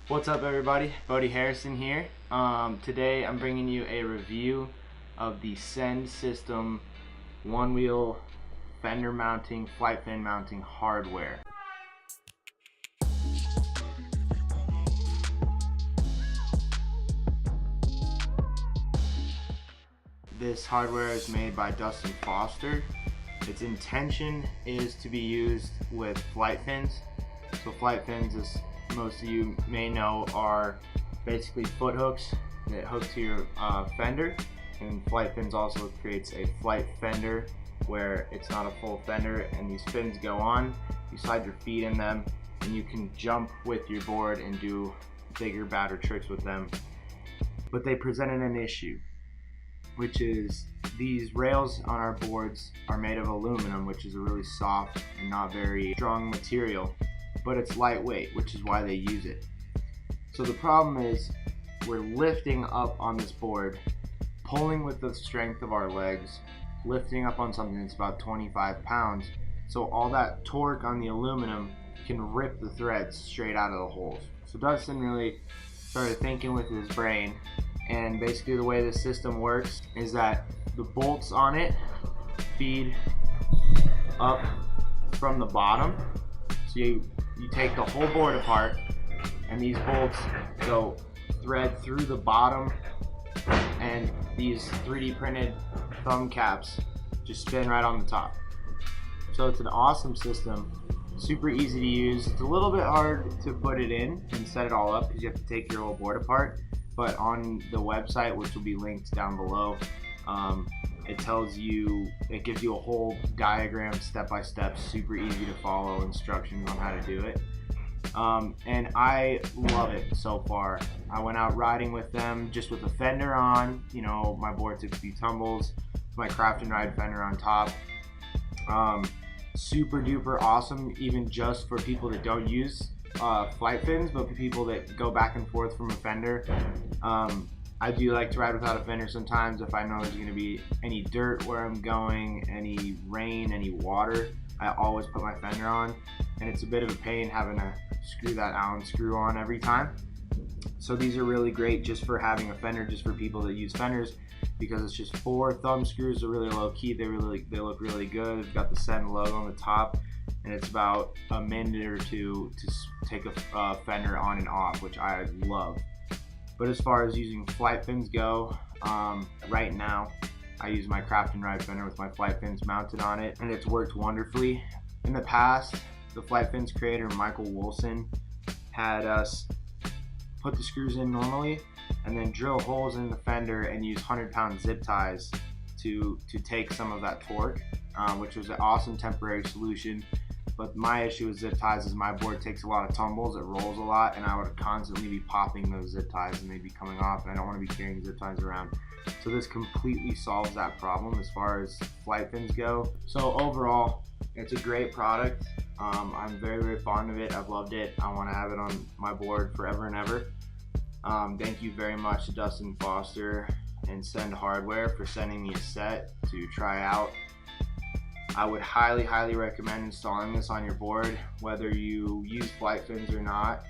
What's up everybody, Bodhi Harrison here. Today I'm bringing you a review of the Send System Onewheel fender mounting, flight fin mounting hardware. This hardware is made by Dustin Foster. Its intention is to be used with flight fins. So flight fins, as most of you may know, are basically foot hooks that hook to your fender, and flight fins also creates a flight fender where it's not a full fender, and these fins go on, you slide your feet in them, and you can jump with your board and do bigger, badder tricks with them. But they presented an issue, which is these rails on our boards are made of aluminum, which is a really soft and not very strong material, but it's lightweight, which is why they use it. So the problem is we're lifting up on this board, pulling with the strength of our legs, lifting up on something that's about 25 pounds. So all that torque on the aluminum can rip the threads straight out of the holes. So Dustin really started thinking with his brain, and basically the way this system works is that the bolts on it feed up from the bottom. So you take the whole board apart, and these bolts go thread through the bottom, and these 3D printed thumb caps just spin right on the top. So it's an awesome system, super easy to use. It's a little bit hard to put it in and set it all up because you have to take your whole board apart, but on the website, which will be linked down below, it gives you a whole diagram, step by step, super easy to follow instructions on how to do it. And I love it so far. I went out riding with them just with a fender on, my board took a few tumbles, my craft and ride fender on top. Super duper awesome, even just for people that don't use flight fins, but for people that go back and forth from a fender. I do like to ride without a fender sometimes if I know there's going to be any dirt where I'm going, any rain, any water. I always put my fender on, and it's a bit of a pain having to screw that Allen screw on every time. So these are really great just for having a fender, just for people that use fenders, because it's just 4 thumb screws. They're really low key. They look really good. They've got the Send logo on the top, and it's about a minute or two to take a fender on and off, which I love. But as far as using flight fins go, right now I use my craft and ride fender with my flight fins mounted on it, and it's worked wonderfully. In the past, the flight fins creator Michael Wilson had us put the screws in normally and then drill holes in the fender and use 100-pound zip ties to take some of that torque, which was an awesome temporary solution. But my issue with zip ties is my board takes a lot of tumbles, it rolls a lot, and I would constantly be popping those zip ties and they'd be coming off, and I don't want to be carrying zip ties around. So this completely solves that problem as far as flight fins go. So overall, it's a great product. I'm very, very fond of it. I've loved it. I want to have it on my board forever and ever. Thank you very much to Dustin Foster and Send Hardware for sending me a set to try out. I would highly, highly recommend installing this on your board, whether you use flight fins or not.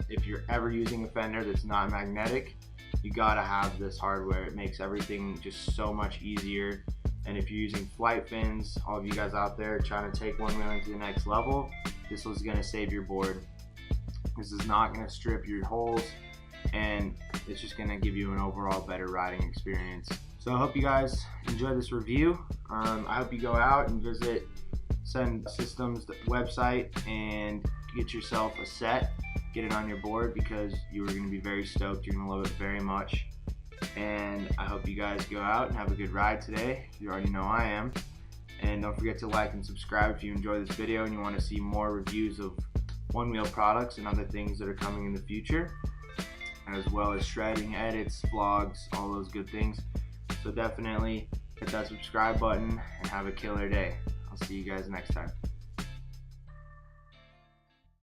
If you're ever using a fender that's not magnetic, you gotta have this hardware. It makes everything just so much easier. And if you're using flight fins, all of you guys out there trying to take Onewheeling to the next level, this is gonna save your board. This is not gonna strip your holes, and it's just gonna give you an overall better riding experience. So I hope you guys enjoy this review. I hope you go out and visit Send Systems website and get yourself a set, get it on your board, because you are going to be very stoked. You're going to love it very much. And I hope you guys go out and have a good ride today. You already know I am. And don't forget to like and subscribe if you enjoy this video and you want to see more reviews of Onewheel products and other things that are coming in the future, as well as shredding, edits, vlogs, all those good things. So definitely hit that subscribe button and have a killer day. I'll see you guys next time.